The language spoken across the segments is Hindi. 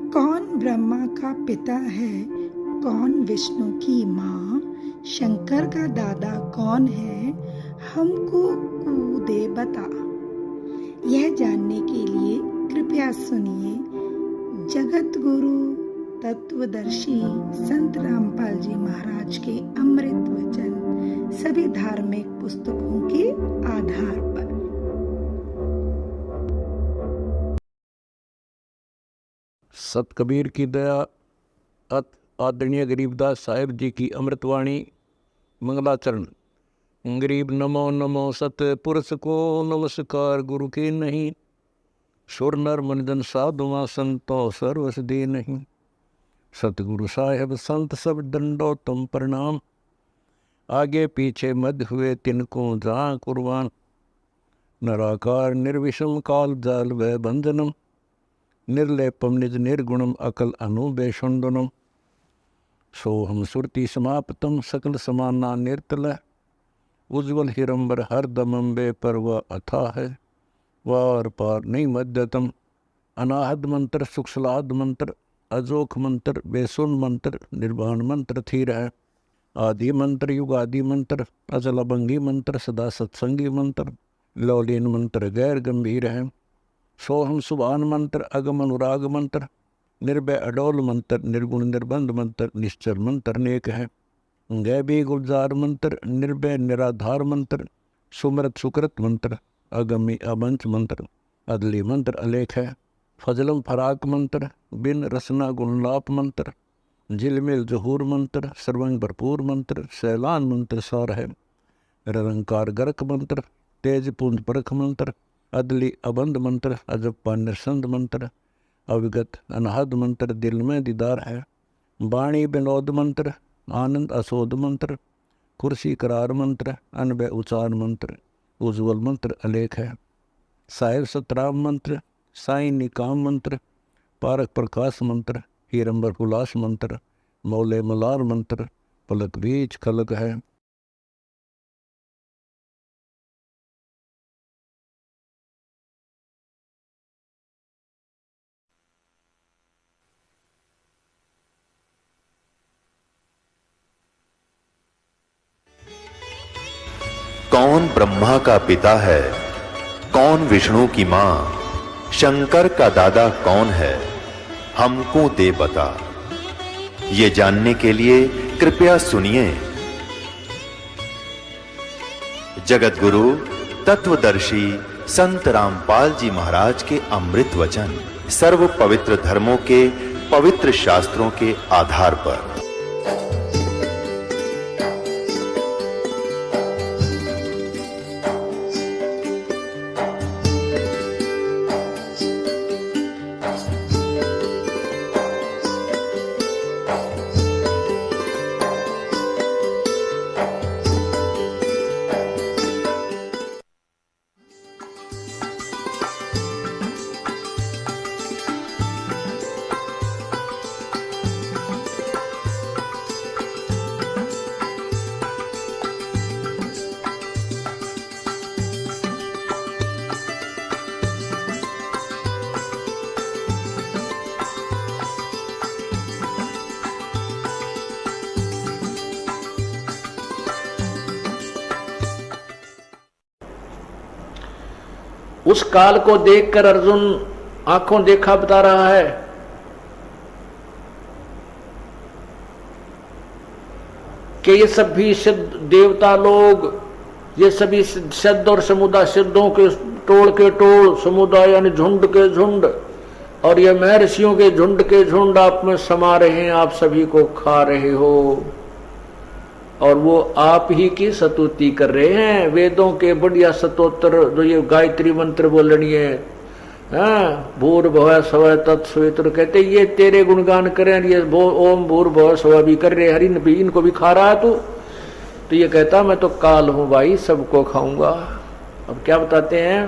कौन ब्रह्मा का पिता है, कौन विष्णु की माँ, शंकर का दादा कौन है, हमको दे बता। यह जानने के लिए कृपया सुनिए जगत गुरु तत्वदर्शी संत रामपाल जी महाराज के अमृत वचन सभी धार्मिक पुस्तकों के आधार पर। सत कबीर की दया, अत आदरणीय गरीबदास साहिब जी की अमृतवाणी मंगलाचरण। गरीब नमो नमो सत पुरुष को नमस्कार, गुरु के नहीं सुर नर मनजन साधुआ संतो सर्वस दे नहीं। सतगुरु साहेब संत सब दंडो तुम प्रणाम, आगे पीछे मध्य हुए तिनको जा कुर्बान। नराकार निर्विषम काल जाल व बंधनम, निर्लेपम निज निर्गुणम अकल अनुबेषुंडनम। सोहम सुरति समाप्तम सकल समाना निर्तल, उज्ज्वल हिरंबर हर दमम बे पर वह अथा है। वार पार नहीं मध्यतम, अनाहद मंत्र सुखसलाद मंत्र, अजोख मंत्र बेसुन मंत्र, निर्वाण मंत्र थीर है। आदि मंत्र युगादि मंत्र, अजल अभंगी मंत्र, सदा सत्संगी मंत्र, लौलीन मंत्र गैर गंभीर है। सोहम सुभान मंत्र, अगम अनुराग मंत्र, निर्भय अडोल मंत्र, निर्गुण निर्बंध मंत्र, निश्चर मंत्र नेक है। गैबी गुलजार मंत्र, निर्भय निराधार मंत्र, सुमृत सुकृत मंत्र, अगमी अबंच मंत्र, अदली मंत्र अलेख है। फजलम फराक मंत्र, बिन रसना गुणलाप मंत्र, झिलमिल जहूर मंत्र, सर्वंग भरपूर मंत्र, सैलान मंत्र सार है। निरंकार गर्क मंत्र, तेज पुंज परख मंत्र, अदली अबंध मंत्र, अजप्पा निरसंद मंत्र, अविगत अनहद मंत्र, दिल में दीदार है। वाणी विनोद मंत्र, आनंद असोद मंत्र, कुर्सी करार मंत्र, अनबय उचार मंत्र, उज्ज्वल मंत्र अलेख है। साहिब सतराम मंत्र, साई निकाम मंत्र, पारक प्रकाश मंत्र, हीरंबर हुलास मंत्र, मौले मलार मंत्र, पलक बीच खलक है। कौन ब्रह्मा का पिता है, कौन विष्णु की मां, शंकर का दादा कौन है, हमको दे बता। ये जानने के लिए कृपया सुनिए जगत गुरु तत्वदर्शी संत रामपाल जी महाराज के अमृत वचन सर्व पवित्र धर्मों के पवित्र शास्त्रों के आधार पर। उस काल को देखकर अर्जुन आंखों देखा बता रहा है कि ये सभी सिद्ध देवता लोग, ये सभी सिद्ध और समुदाय, सिद्धों के टोल समुदाय यानी झुंड के झुंड, और ये महर्षियों के झुंड आप में समा रहे हैं, आप सभी को खा रहे हो, और वो आप ही की स्तुति कर रहे हैं। वेदों के बढ़िया स्तोत्र जो ये गायत्री मंत्र बोलनी है, भूर भव स्व तत्सवितुर, कहते ये तेरे गुणगान करें। ये ओम भूर भव स्व भी कर रहे, हरिन भी, इनको भी खा रहा है तू। तो ये कहता मैं तो काल हूं भाई, सबको खाऊंगा। अब क्या बताते हैं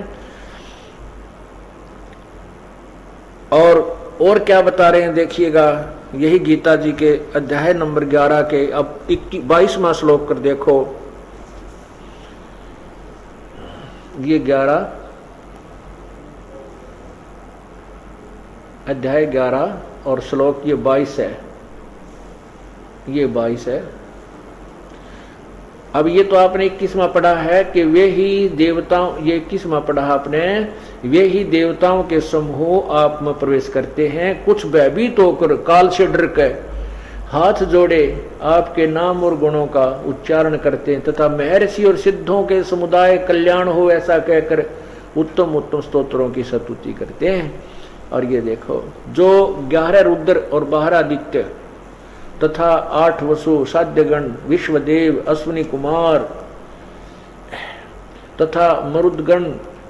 और क्या बता रहे हैं देखिएगा। यही गीता जी के अध्याय नंबर 11 के अब 22वां श्लोक कर देखो। ये 11 अध्याय 11 और श्लोक ये 22 है, ये 22 है। अब ये तो आपने 21वां पढ़ा है कि वे ही देवताओं, ये 21वां पढ़ा आपने, वे ही देवताओं के समूह आप में प्रवेश करते हैं, कुछ भयभीत होकर काल से डर के हाथ जोड़े आपके नाम और गुणों का उच्चारण करते हैं, तथा महर्षि और सिद्धों के समुदाय कल्याण हो ऐसा कहकर उत्तम उत्तम स्तोत्रों की स्तुति करते हैं। और ये देखो, जो 11 रुद्र और 12 आदित्य तथा 8 वसु, साध्यगण, विश्वदेव, अश्विनी कुमार तथा मरुदगण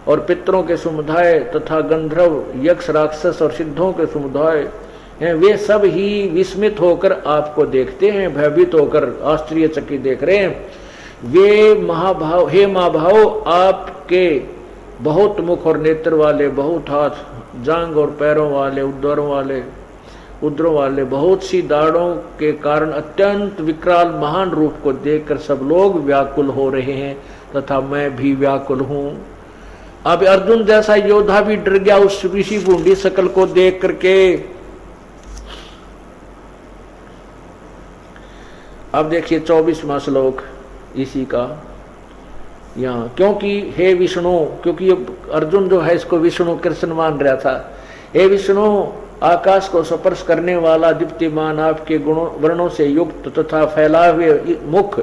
और पितरों के समुदाय तथा गंधर्व, यक्ष, राक्षस और सिद्धों के समुदाय हैं, वे सब ही विस्मित होकर आपको देखते हैं, भयभीत होकर आश्चर्यचकित देख रहे हैं। वे महाभाव, हे महाभाव, आपके बहुत मुख और नेत्र वाले, बहुत हाथ, जांग और पैरों वाले, उदरों वाले, बहुत सी दाढ़ों के कारण अत्यंत विकराल महान रूप को देखकर सब लोग व्याकुल हो रहे हैं, तथा मैं भी व्याकुल हूं। अब अर्जुन जैसा योद्धा भी डर गया उस ऋषि बूंदी शकल को देख करके। अब देखिए 24वां श्लोक इसी का यहाँ, क्योंकि हे विष्णु, क्योंकि ये अर्जुन जो है इसको विष्णु कृष्ण मान रहा था। हे विष्णु, आकाश को स्पर्श करने वाला दीप्तिमान, आपके गुणों वर्णों से युक्त तथा फैलाए हुए मुख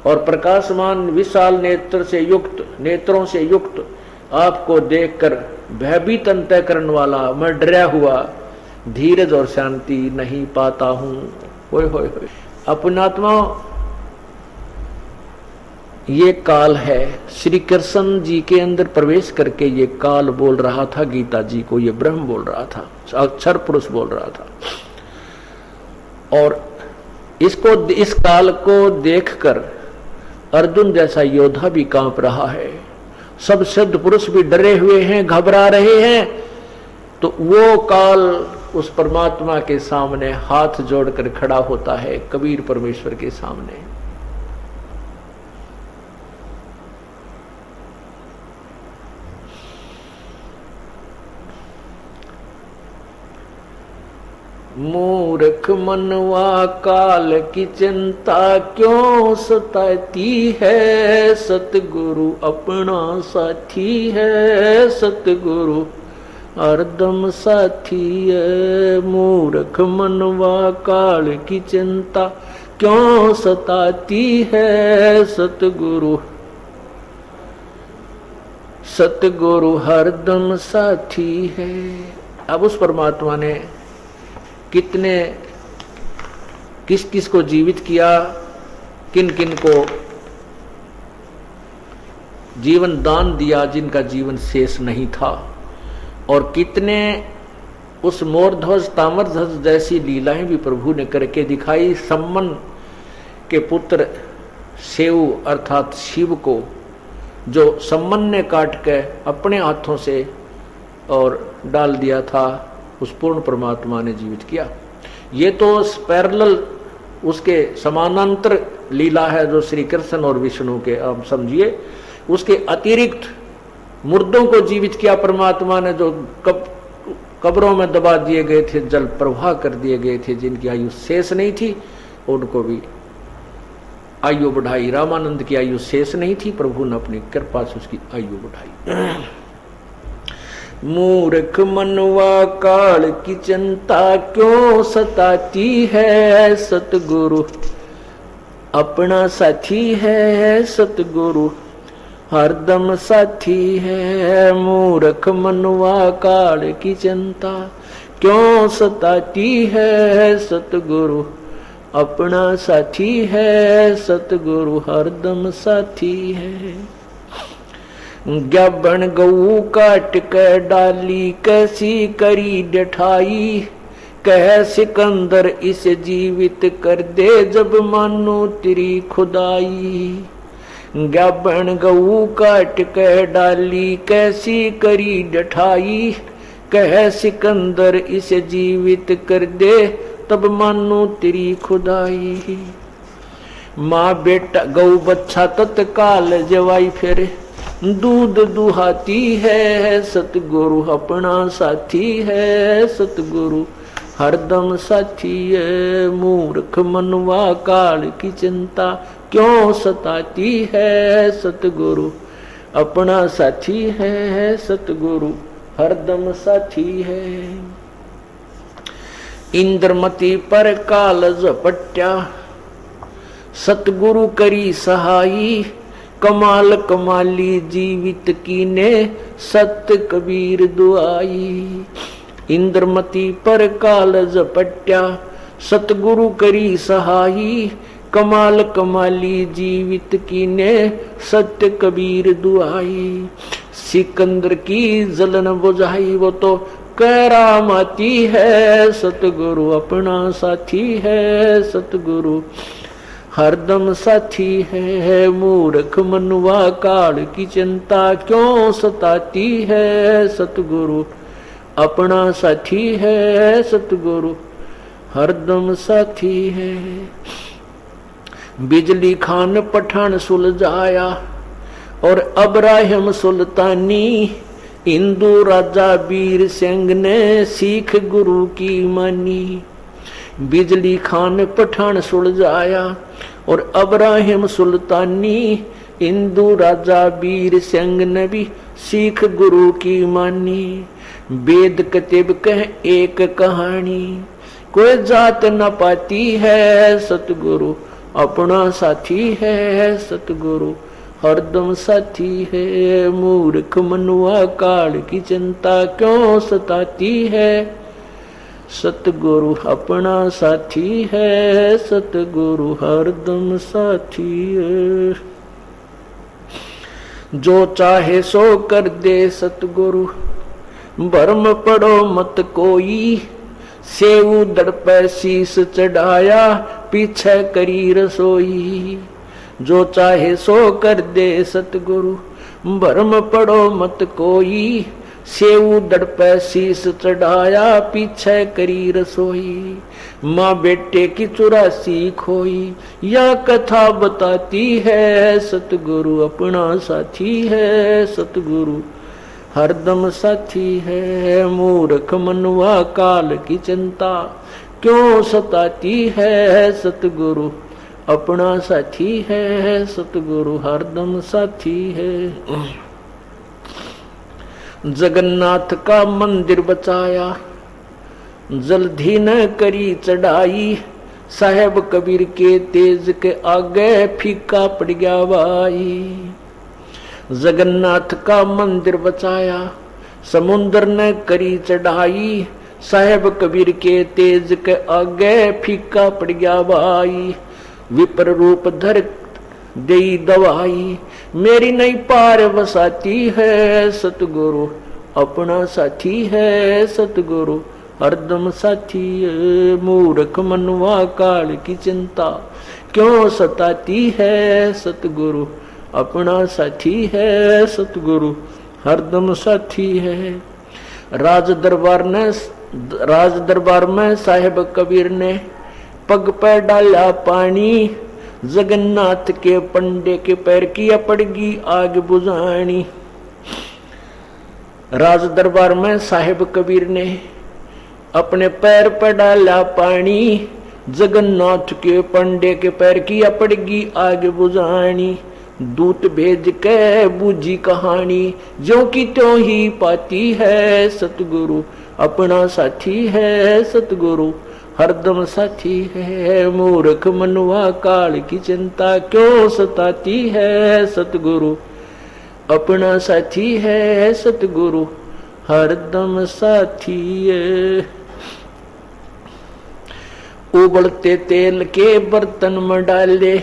और प्रकाशमान विशाल नेत्रों से युक्त आपको देखकर भयभीत अंतःकरण वाला मैं डरा हुआ धीरज और शांति नहीं पाता हूं। होय होय होय, अपनात्मा ये काल है। श्री कृष्ण जी के अंदर प्रवेश करके ये काल बोल रहा था गीता जी को, ये ब्रह्म बोल रहा था, अक्षर पुरुष बोल रहा था। और इसको, इस काल को देखकर अर्जुन जैसा योद्धा भी कांप रहा है, सब सिद्ध पुरुष भी डरे हुए हैं, घबरा रहे हैं। तो वो काल उस परमात्मा के सामने हाथ जोड़कर खड़ा होता है, कबीर परमेश्वर के सामने। मूर्ख मनवा काल की चिंता क्यों सताती है, सतगुरु अपना साथी है, सतगुरु हरदम साथी है। मूर्ख मनवा काल की चिंता क्यों सताती है, सतगुरु हरदम साथी है। अब उस परमात्मा ने कितने किस किस को जीवित किया, किन किन को जीवन दान दिया जिनका जीवन शेष नहीं था, और कितने उस मोरध्वज ताम्रध्वज जैसी लीलाएं भी प्रभु ने करके दिखाई। सम्मन के पुत्र सेऊ अर्थात शिव को जो सम्मन ने काट के अपने हाथों से और डाल दिया था, उस पूर्ण परमात्मा ने जीवित किया। ये तो पैरेलल उसके समानांतर लीला है जो श्री कृष्ण और विष्णु के, आप समझिए। उसके अतिरिक्त मुर्दों को जीवित किया परमात्मा ने, जो कब्रों में दबा दिए गए थे, जल प्रवाह कर दिए गए थे, जिनकी आयु शेष नहीं थी, उनको भी आयु बढ़ाई। रामानंद की आयु शेष नहीं थी, प्रभु ने अपनी कृपा से उसकी आयु बढ़ाई। मूर्ख मनवा काल की चिंता क्यों सताती है, सतगुरु अपना साथी है, सतगुरु हरदम साथी है। मूर्ख मनवा काल की चिंता क्यों सताती है, सतगुरु अपना साथी है, सतगुरु हरदम साथी है। ज्ञाबन गऊ काट के डाली कैसी करी डठाई, कह सिकंदर इसे जीवित कर दे जब मानो तेरी खुदाई। ज्ञाबन गऊ काट के डाली कैसी करी डठाई, कह सिकंदर इसे जीवित कर दे तब मानो तेरी खुदाई। माँ बेटा गऊ बच्चा तत्काल जवाई फिर दूध दुहाती है सतगुरु अपना साथी है सतगुरु हरदम साथी है। मूर्ख मनवा काल की चिंता क्यों सताती है सतगुरु अपना साथी है सतगुरु हरदम साथी है। इंद्रमती पर काल झपट्या सतगुरु करी सहाई कमाल कमाली जीवित कीने सत्य कबीर दुआई। इंद्रमती पर काल झपट्या सतगुरु करी सहाई कमाल कमाली जीवित कीने सत्य कबीर दुआई। सिकंदर की जलन बुझाई वो तो करामाती है सतगुरु अपना साथी है सतगुरु हरदम साथी है। मूर्ख मनुआ काल की चिंता क्यों सताती है सतगुरु अपना साथी है सतगुरु हरदम साथी है। बिजली खान पठान सुलझाया और अब्राहिम सुल्तानी हिंदू राजा वीर सिंह ने सिख गुरु की मानी। बिजली खान पठान सुलझाया और अब्राहिम सुल्तानी हिंदू राजा वीर सिंह ने भी सिख गुरु की मानी। वेद कतिब कह एक कहानी कोई जात न पाती है सतगुरु अपना साथी है सतगुरु हरदम साथी है। मूर्ख मनुआ काल की चिंता क्यों सताती है सतगुरु अपना साथी है सतगुरु हरदम साथी है। जो चाहे सो कर दे सतगुरु भरम पड़ो मत कोई। सेऊ दड़ पे शीस चढ़ाया पीछे करी रसोई। जो चाहे सो कर दे सतगुरु भरम पड़ो मत कोई। सेऊ दड़ पे शीस चढ़ाया पीछे करी रसोई। माँ बेटे की 84 खोई या कथा बताती है सतगुरु अपना साथी है सतगुरु हरदम साथी है। मूर्ख मनुआ काल की चिंता क्यों सताती है सतगुरु अपना साथी है सतगुरु हरदम साथी है। जगन्नाथ का मंदिर बचाया जल्दी न करी चढ़ाई। साहेब कबीर के तेज के आगे फीका पड़ गया भाई। जगन्नाथ का मंदिर बचाया समुद्र ने करी चढ़ाई। साहेब कबीर के तेज के आगे फीका पड़ गया भाई। विपर रूप धर दई दवाई मेरी नहीं पार बसाती है सतगुरु अपना साथी है सतगुरु हरदम साथी है। मूर्ख मनुआ काल की चिंता क्यों सताती है सतगुरु अपना साथी है सतगुरु हरदम साथी है। राज दरबार में साहेब कबीर ने पग पे डाला पानी। जगन्नाथ के पंडे के पैर की पड़गी आग बुझानी। राज दरबार में साहेब कबीर ने अपने पैर पर डाला पानी। जगन्नाथ के पंडे के पैर की पड़गी आग बुझानी। दूत भेज के बूझी कहानी जो की त्यों ही पाती है सतगुरु अपना साथी है सतगुरु हरदम साथी है। मूर्ख मनुआ काल की चिंता क्यों सताती है सतगुरु अपना साथी है सतगुरु हरदम साथी है। उबलते तेल के बर्तन में डाले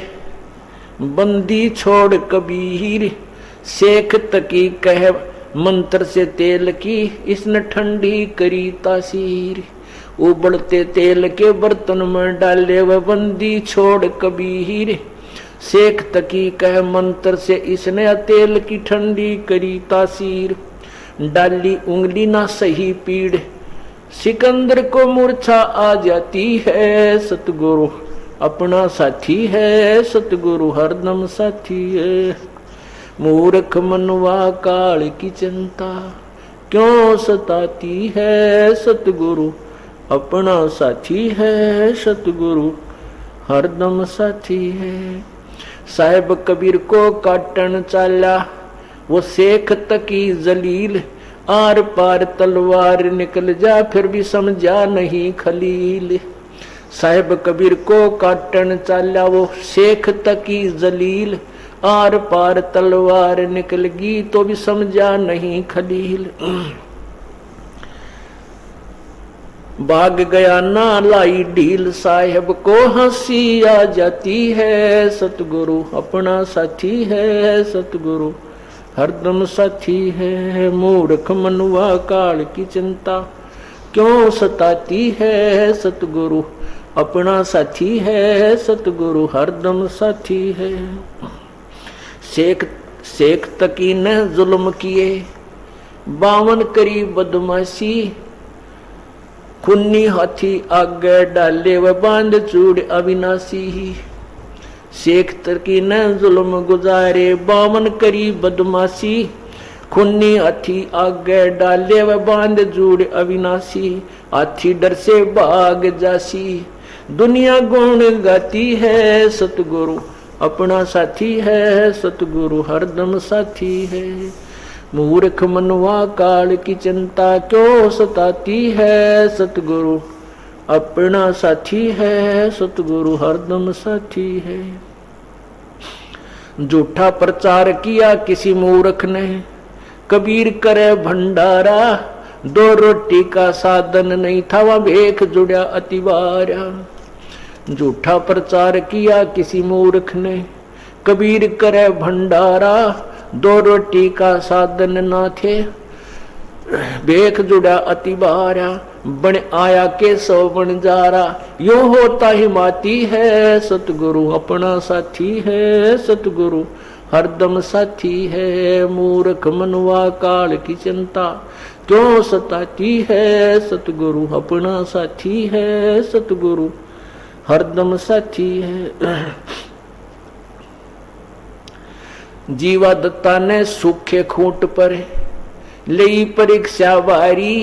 बंदी छोड़ कबीर। शेख तकी कह मंत्र से तेल की इसने ठंडी करी तासीर। उबलते तेल के बर्तन में डाले वह बंदी छोड़ कबीर। शेख तकी कह मंत्र से इसने तेल की ठंडी करी तासीर। डाली उंगली ना सही पीड़ सिकंदर को मूर्छा आ जाती है सतगुरु अपना साथी है सतगुरु हरदम साथी है। मूर्ख मनवा काल की चिंता क्यों सताती है सतगुरु अपना साथी है सतगुरु हरदम साथी है। साहिब कबीर को काटन चाला वो शेख तकी जलील आर पार तलवार निकल जा फिर भी समझा नहीं खलील। साहिब कबीर को काटन चाला वो शेख तकी जलील आर पार तलवार निकल गई तो भी समझा नहीं खलील। भाग गया ना लाई ढील साहिब को हंसी आ जाती है सतगुरु अपना साथी है सतगुरु हरदम साथी है। मूर्ख मनुआ काल की चिंता क्यों सताती है सतगुरु अपना साथी है सतगुरु हरदम साथी है। शेख तकी ने जुल्म किए 52 करी बदमाशी खुन्नी हाथी आगे डाले व बांध चूड़ अविनाशी। शेख तकी ने जुल्म गुजारे 52 करी बदमाशी खुन्नी हाथी आगे डाले व बांध चूड़ अविनाशी। हाथी डर से भाग जासी दुनिया गुण गाती है सतगुरु अपना साथी है सतगुरु हरदम साथी है। मूर्ख मनवा काल की चिंता क्यों सताती है सतगुरु अपना साथी है सतगुरु हरदम साथी है। झूठा प्रचार किया किसी मूर्ख ने कबीर करे भंडारा 2 रोटी का साधन नहीं था वह भेख जुड़ा अतिवारा। झूठा प्रचार किया किसी मूर्ख ने कबीर करे भंडारा 2 रोटी का साधन ना थे भेख जुड़ा अतिबारा। बन आया के 100 बन जारा यो होता ही माती है सतगुरु अपना साथी है सतगुरु हरदम साथी है। मूर्ख मनवा काल की चिंता क्यों सताती है सतगुरु अपना साथी है सतगुरु हरदम साथी है। जीवा दत्ता ने सूखे खूंट पर लई परीक्षा वारी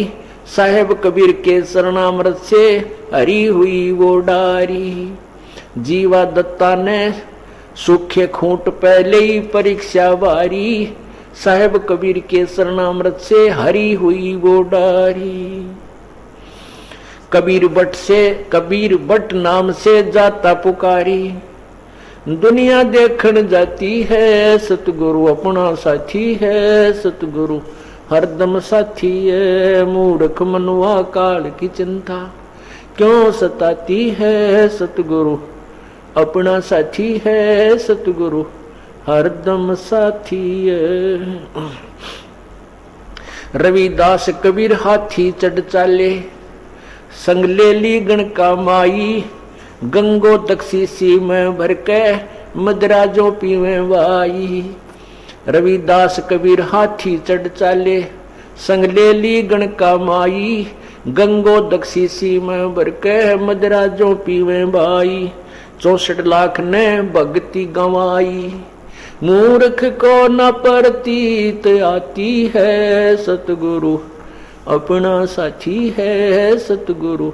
साहेब कबीर के शरणामृत से हरी हुई वो डारी। जीवा दत्ता ने सूखे खूंट पर लई परीक्षा वारी साहेब कबीर के शरणामृत से हरी हुई वो डारी। कबीर बट नाम से जाता पुकारी दुनिया देखन जाती है सतगुरु अपना साथी है सतगुरु हरदम साथी है। मूर्ख मनुआ काल की चिंता क्यों सताती है सतगुरु अपना साथी है सतगुरु हरदम साथी है। रविदास कबीर हाथी चढ़ चाले संग ले ली गण का माई गंगो तकसीसी में भर के मदराजों पीवे वाई। रविदास कबीर हाथी चढ़ चाले संग ले ली गण का माई गंगो दक्षीसी में भर के मदराजों पीवे भाई। 64 लाख ने भक्ति गंवाई मूर्ख को न प्रतीत आती है सतगुरु अपना साथी है सतगुरु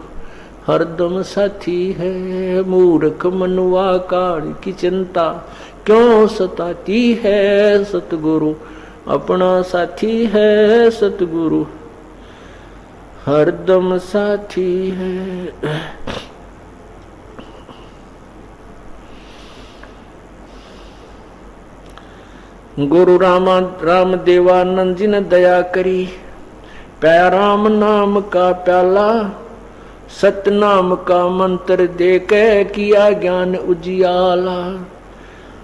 हरदम साथी है। मूर्ख मनुआ काल की चिंता क्यों सताती है सतगुरु अपना साथी है सतगुरु हरदम साथी है। गुरु राम देवानंद जी ने दया करी प्या राम नाम का प्याला सतनाम का मंत्र दे के किया ज्ञान उजियाला।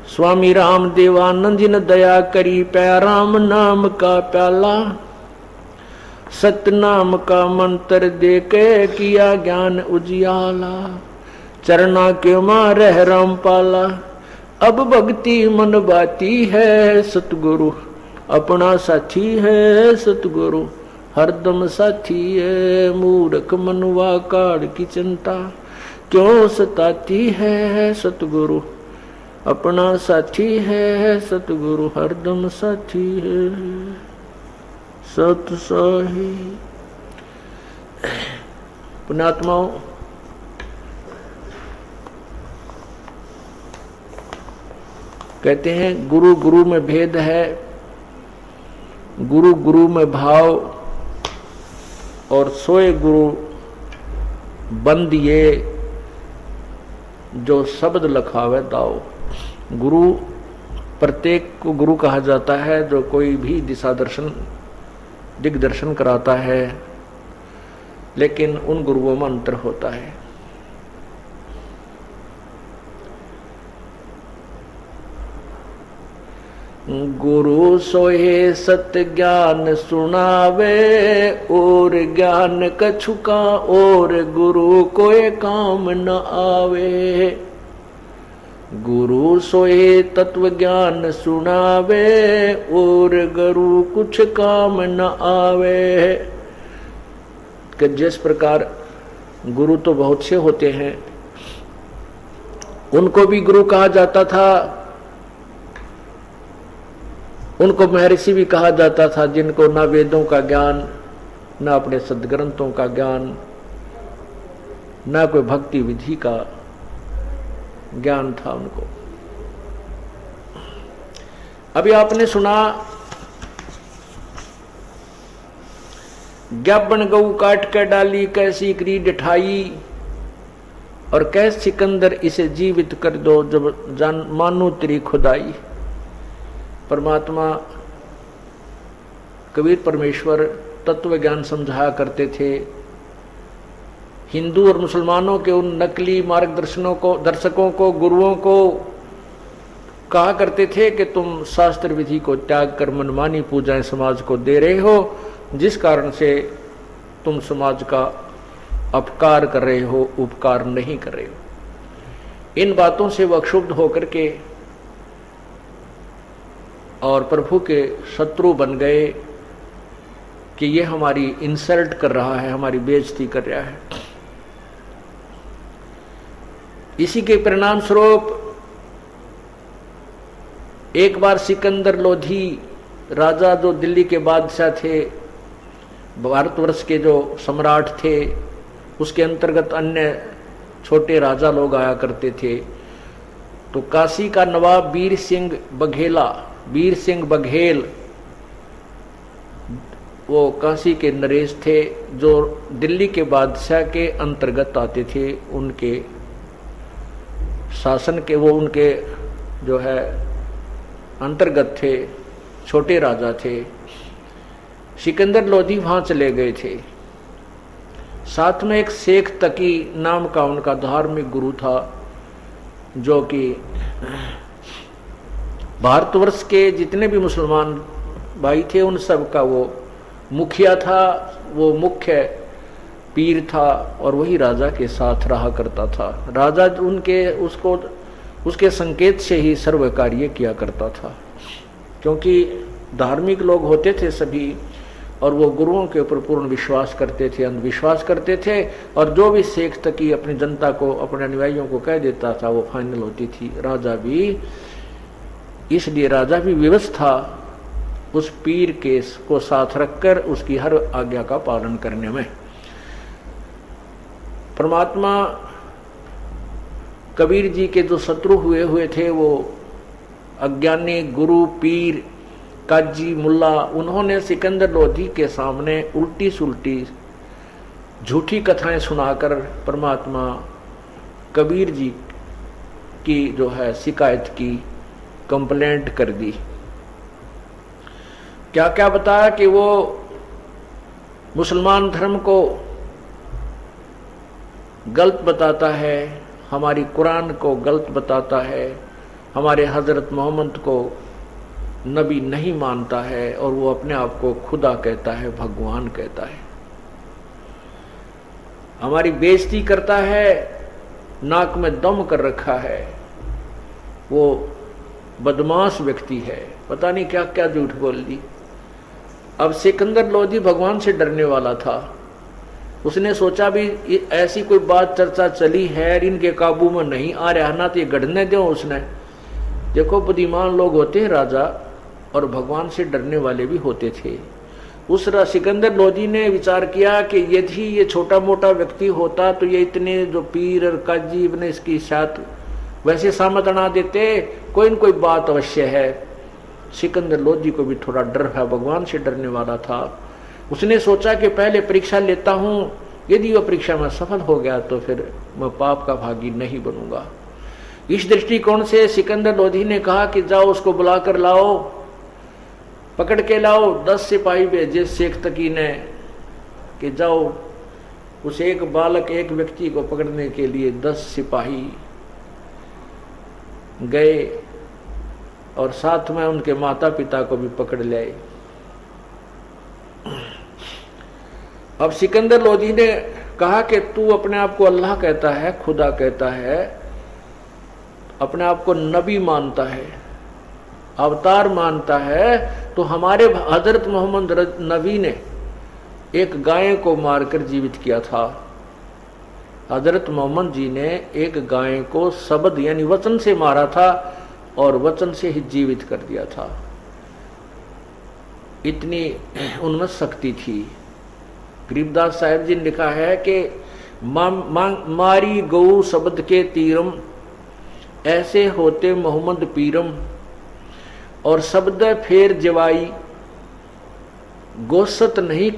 स्वामी राम देवानंद जी ने दया करी प्या राम नाम का प्याला सतनाम का मंत्र दे के किया ज्ञान उजियाला। चरना के मारे राम पाला अब भक्ति मन बाती है सतगुरु अपना साथी है सतगुरु हरदम साथी है। मूर्ख मनुआ काल की चिंता क्यों सताती है सतगुरु अपना साथी है सतगुरु हरदम साथी है सत साही। पुण्यात्माओं, कहते हैं गुरु गुरु में भेद है, गुरु गुरु में भाव, और सोए गुरु बंदिए जो शब्द लखावे दाओ। गुरु प्रत्येक को गुरु कहा जाता है जो कोई भी दिशा दर्शन दिग्दर्शन कराता है, लेकिन उन गुरुओं में अंतर होता है। गुरु सोहे सत्य ज्ञान सुनावे, और ज्ञान कछुका और गुरु कोई काम न आवे। गुरु सोहे तत्व ज्ञान सुनावे, और गुरु कुछ काम न आवे। कि जिस प्रकार गुरु तो बहुत से होते हैं, उनको भी गुरु कहा जाता था, उनको महर्षि भी कहा जाता था, जिनको ना वेदों का ज्ञान, ना अपने सदग्रंथों का ज्ञान, ना कोई भक्ति विधि का ज्ञान था उनको। अभी आपने सुना ज्ञापन गऊ काट कर डाली कैसी क्रीड ठाई, और कैसे सिकंदर इसे जीवित कर दो जब जान मानो तेरी खुदाई। परमात्मा कबीर परमेश्वर तत्व ज्ञान समझाया करते थे। हिंदू और मुसलमानों के उन नकली दर्शकों को गुरुओं को कहा करते थे कि तुम शास्त्र विधि को त्याग कर मनमानी पूजाएं समाज को दे रहे हो, जिस कारण से तुम समाज का अपकार कर रहे हो, उपकार नहीं कर रहे हो। इन बातों से वह क्षुब्ध होकर के और प्रभु के शत्रु बन गए कि ये हमारी इंसल्ट कर रहा है, हमारी बेइज्जती कर रहा है। इसी के परिणाम स्वरूप एक बार सिकंदर लोधी राजा, जो दिल्ली के बादशाह थे, भारतवर्ष के जो सम्राट थे, उसके अंतर्गत अन्य छोटे राजा लोग आया करते थे। तो काशी का नवाब वीर सिंह बघेल, वो काशी के नरेश थे, जो दिल्ली के बादशाह के अंतर्गत आते थे, उनके शासन के, वो उनके जो है अंतर्गत थे, छोटे राजा थे। सिकंदर लोधी वहां चले गए थे। साथ में एक शेख तकी नाम का उनका धार्मिक गुरु था, जो कि भारतवर्ष के जितने भी मुसलमान भाई थे उन सब का वो मुखिया था, वो मुख्य पीर था, और वही राजा के साथ रहा करता था। राजा उसके संकेत से ही सर्व कार्य किया करता था, क्योंकि धार्मिक लोग होते थे सभी, और वो गुरुओं के ऊपर पूर्ण विश्वास करते थे, अंधविश्वास करते थे, और जो भी शेख तकी अपनी जनता को, अपने अनुयायियों को कह देता था वो फाइनल होती थी। राजा भी, इसलिए राजा भी विवश था उस पीर के को साथ रखकर उसकी हर आज्ञा का पालन करने में। परमात्मा कबीर जी के जो शत्रु हुए थे, वो अज्ञानी गुरु, पीर, काजी, मुल्ला, उन्होंने सिकंदर लोधी के सामने उल्टी सुल्टी झूठी कथाएं सुनाकर परमात्मा कबीर जी की जो है शिकायत की, कंप्लेंट कर दी। क्या क्या बताया कि वो मुसलमान धर्म को गलत बताता है, हमारी कुरान को गलत बताता है, हमारे हजरत मोहम्मद को नबी नहीं मानता है, और वो अपने आप को खुदा कहता है, भगवान कहता है, हमारी बेइज्जती करता है, नाक में दम कर रखा है। वो बदमाश व्यक्ति है, पता नहीं क्या क्या झूठ बोल दी। अब सिकंदर लोधी भगवान से डरने वाला था, उसने सोचा भी ऐसी कोई बात चर्चा चली है, इनके काबू में नहीं आ रहा ना, तो ये गढ़ने दो उसने। देखो बुद्धिमान लोग होते हैं राजा, और भगवान से डरने वाले भी होते थे। उस सिकंदर लोधी ने विचार किया कि यदि ये छोटा मोटा व्यक्ति होता तो ये इतने जो पीर और काजी ने इसकी साथ वैसे सामत अड़ा देते, कोई न कोई बात अवश्य है। सिकंदर लोधी को भी थोड़ा डर है, भगवान से डरने वाला था। उसने सोचा कि पहले परीक्षा लेता हूं, यदि वह परीक्षा में सफल हो गया तो फिर मैं पाप का भागी नहीं बनूंगा। इस दृष्टिकोण से सिकंदर लोधी ने कहा कि जाओ उसको बुलाकर लाओ, पकड़ के लाओ। 10 सिपाही भेजे शेख तकी ने कि जाओ उस एक बालक एक व्यक्ति को पकड़ने के लिए 10 सिपाही गए और साथ में उनके माता पिता को भी पकड़ ले आए। अब सिकंदर लोधी ने कहा कि तू अपने आप को अल्लाह कहता है, खुदा कहता है, अपने आप को नबी मानता है, अवतार मानता है, तो हमारे हजरत मोहम्मद नबी ने एक गाय को मारकर जीवित किया था। हजरत मोहम्मद जी ने एक गाय को शब्द यानी वचन से मारा था और वचन से ही जीवित कर दिया था। इतनी उनमें शक्ति थी। गरीबदास साहब जी ने लिखा है कि मारी गौ शब्द के तीरम, ऐसे होते मोहम्मद पीरम, और शब्द फेर जवाई, गोसत नहीं